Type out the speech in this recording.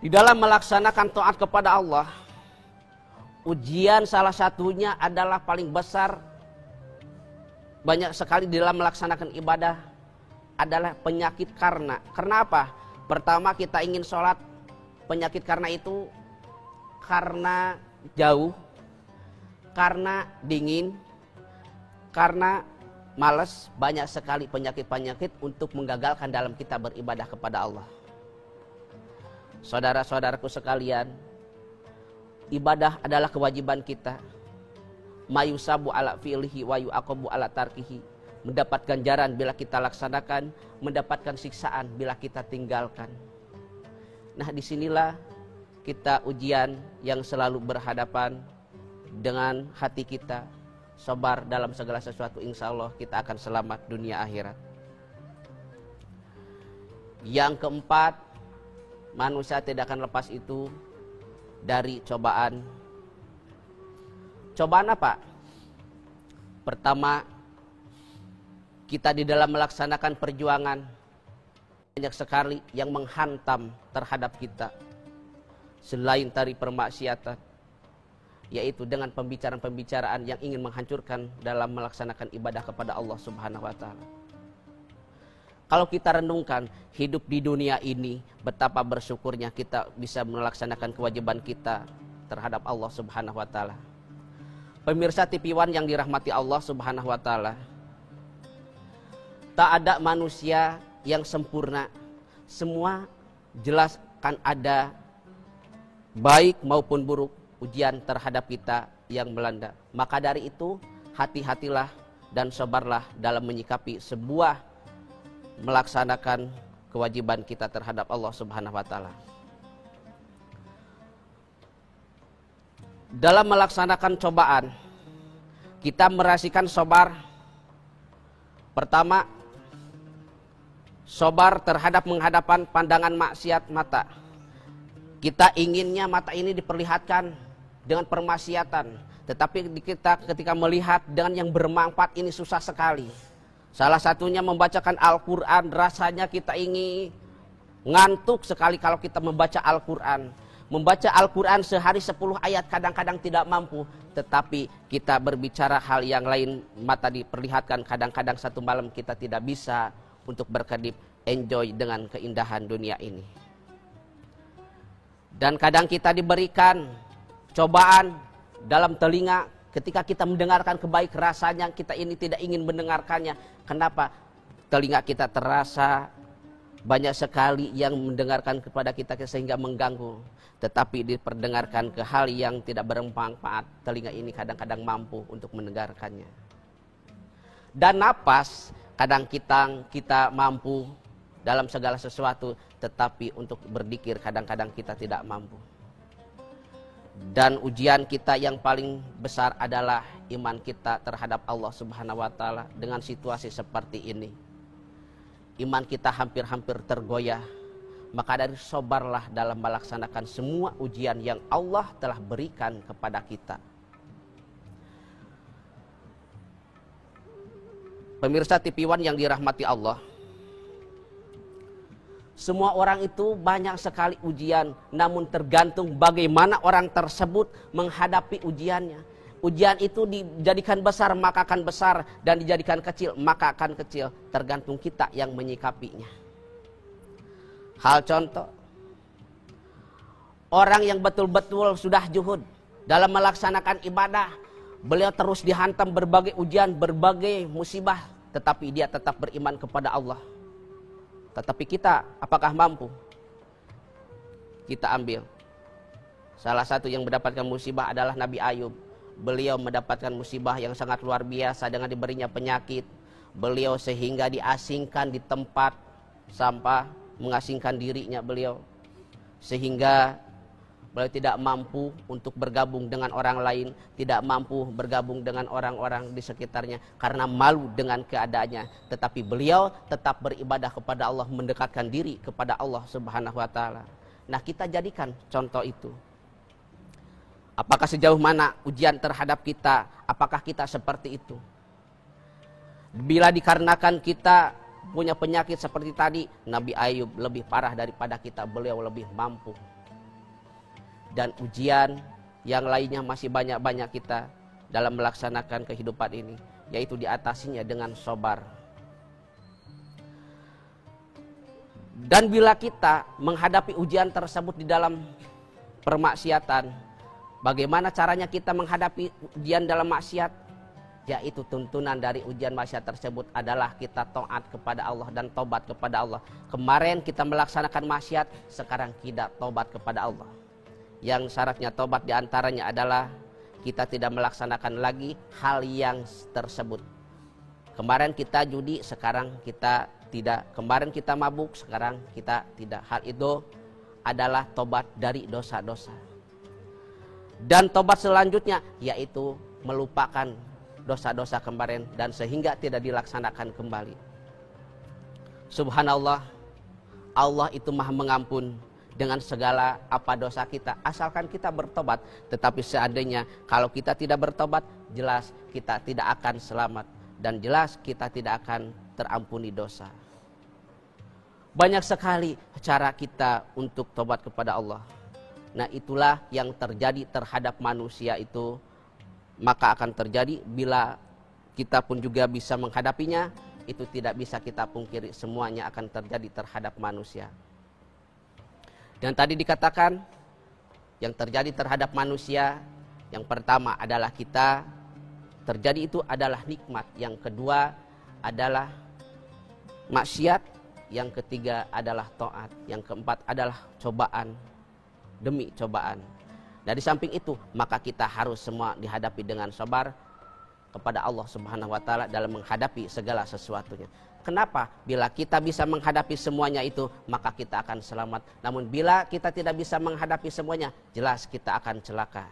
Di dalam melaksanakan taat kepada Allah, ujian salah satunya adalah paling besar, banyak sekali di dalam melaksanakan ibadah adalah penyakit karena. Karena apa? Pertama kita ingin sholat, penyakit karena itu karena jauh, karena dingin, karena malas. Banyak sekali penyakit-penyakit untuk menggagalkan dalam kita beribadah kepada Allah. Saudara-saudaraku sekalian, ibadah adalah kewajiban kita. Mayusabu ala fi'lihi wa yu'aqabu ala tarkihi. Mendapat ganjaran bila kita laksanakan, mendapatkan siksaan bila kita tinggalkan. Nah, disinilah kita ujian yang selalu berhadapan dengan hati kita. Sabar dalam segala sesuatu, insya Allah kita akan selamat dunia akhirat. Yang keempat, manusia tidak akan lepas itu dari cobaan. Cobaan apa? Pertama, kita di dalam melaksanakan perjuangan banyak sekali yang menghantam terhadap kita selain dari permaksiatan, yaitu dengan pembicaraan-pembicaraan yang ingin menghancurkan dalam melaksanakan ibadah kepada Allah Subhanahu wa taala. Kalau kita renungkan hidup di dunia ini, betapa bersyukurnya kita bisa melaksanakan kewajiban kita terhadap Allah Subhanahu wa taala. Pemirsa TV One yang dirahmati Allah Subhanahu wa taala, tak ada manusia yang sempurna. Semua jelas kan ada baik maupun buruk ujian terhadap kita yang melanda. Maka dari itu hati-hatilah dan sabarlah dalam menyikapi sebuah melaksanakan kewajiban kita terhadap Allah Subhanahu wa taala. Dalam melaksanakan cobaan, kita merasakan sabar. Pertama, sabar terhadap menghadapan pandangan maksiat mata. Kita inginnya mata ini diperlihatkan dengan permaksiatan, tetapi kita ketika melihat dengan yang bermanfaat ini susah sekali. Salah satunya membacakan Al-Quran, rasanya kita ingin ngantuk sekali kalau kita membaca Al-Quran. Membaca Al-Quran sehari 10 ayat kadang-kadang tidak mampu, tetapi kita berbicara hal yang lain, mata diperlihatkan, kadang-kadang satu malam kita tidak bisa untuk berkedip, enjoy dengan keindahan dunia ini. Dan kadang kita diberikan cobaan dalam telinga, ketika kita mendengarkan kebaikan rasanya kita ini tidak ingin mendengarkannya. Kenapa? Telinga kita terasa banyak sekali yang mendengarkan kepada kita sehingga mengganggu. Tetapi diperdengarkan ke hal yang tidak bermanfaat, telinga ini kadang-kadang mampu untuk mendengarkannya. Dan napas, kadang kita mampu dalam segala sesuatu, tetapi untuk berzikir kadang-kadang kita tidak mampu. Dan ujian kita yang paling besar adalah iman kita terhadap Allah Subhanahu wa taala. Dengan situasi seperti ini, iman kita hampir-hampir tergoyah. Maka dari sabarlah dalam melaksanakan semua ujian yang Allah telah berikan kepada kita. Pemirsa TV One yang dirahmati Allah, semua orang itu banyak sekali ujian, namun tergantung bagaimana orang tersebut menghadapi ujiannya. Ujian itu dijadikan besar maka akan besar, dan dijadikan kecil maka akan kecil, tergantung kita yang menyikapinya. Hal contoh, orang yang betul-betul sudah juhud dalam melaksanakan ibadah, beliau terus dihantam berbagai ujian, berbagai musibah, tetapi dia tetap beriman kepada Allah. Tetapi kita, apakah mampu? Kita ambil. Salah satu yang mendapatkan musibah adalah Nabi Ayub. Beliau mendapatkan musibah yang sangat luar biasa dengan diberinya penyakit. Beliau sehingga diasingkan di tempat sampah, mengasingkan dirinya beliau. Sehingga beliau tidak mampu untuk bergabung dengan orang lain, tidak mampu bergabung dengan orang-orang di sekitarnya karena malu dengan keadaannya. Tetapi beliau tetap beribadah kepada Allah, mendekatkan diri kepada Allah Subhanahu wa taala. Nah, kita jadikan contoh itu. Apakah sejauh mana ujian terhadap kita? Apakah kita seperti itu? Bila dikarenakan kita punya penyakit seperti tadi, Nabi Ayub lebih parah daripada kita, beliau lebih mampu. dan ujian yang lainnya masih banyak-banyak kita dalam melaksanakan kehidupan ini, yaitu diatasinya dengan sabar. Dan bila kita menghadapi ujian tersebut di dalam permaksiatan, bagaimana caranya kita menghadapi ujian dalam maksiat? Yaitu tuntunan dari ujian maksiat tersebut adalah kita taat kepada Allah dan tobat kepada Allah. Kemarin kita melaksanakan maksiat, sekarang kita tobat kepada Allah. Yang syaratnya tobat diantaranya adalah kita tidak melaksanakan lagi hal yang tersebut. Kemarin kita judi, sekarang kita tidak. Kemarin kita mabuk, sekarang kita tidak. Hal itu adalah tobat dari dosa-dosa. Dan tobat selanjutnya yaitu melupakan dosa-dosa kemarin dan sehingga tidak dilaksanakan kembali. Subhanallah, Allah itu maha mengampun dengan segala apa dosa kita, asalkan kita bertobat. Tetapi seandainya kalau kita tidak bertobat, jelas kita tidak akan selamat dan jelas kita tidak akan terampuni dosa. Banyak sekali cara kita untuk tobat kepada Allah. Nah, itulah yang terjadi terhadap manusia itu, maka akan terjadi bila kita pun juga bisa menghadapinya. Itu tidak bisa kita pungkiri, semuanya akan terjadi terhadap manusia. Dan tadi dikatakan yang terjadi terhadap manusia, yang pertama adalah kita terjadi itu adalah nikmat, yang kedua adalah maksiat, yang ketiga adalah taat, yang keempat adalah cobaan demi cobaan. Dari samping itu, maka kita harus semua dihadapi dengan sabar kepada Allah Subhanahu wa taala dalam menghadapi segala sesuatunya. Kenapa? Bila kita bisa menghadapi semuanya itu, maka kita akan selamat. Namun bila kita tidak bisa menghadapi semuanya, jelas kita akan celaka.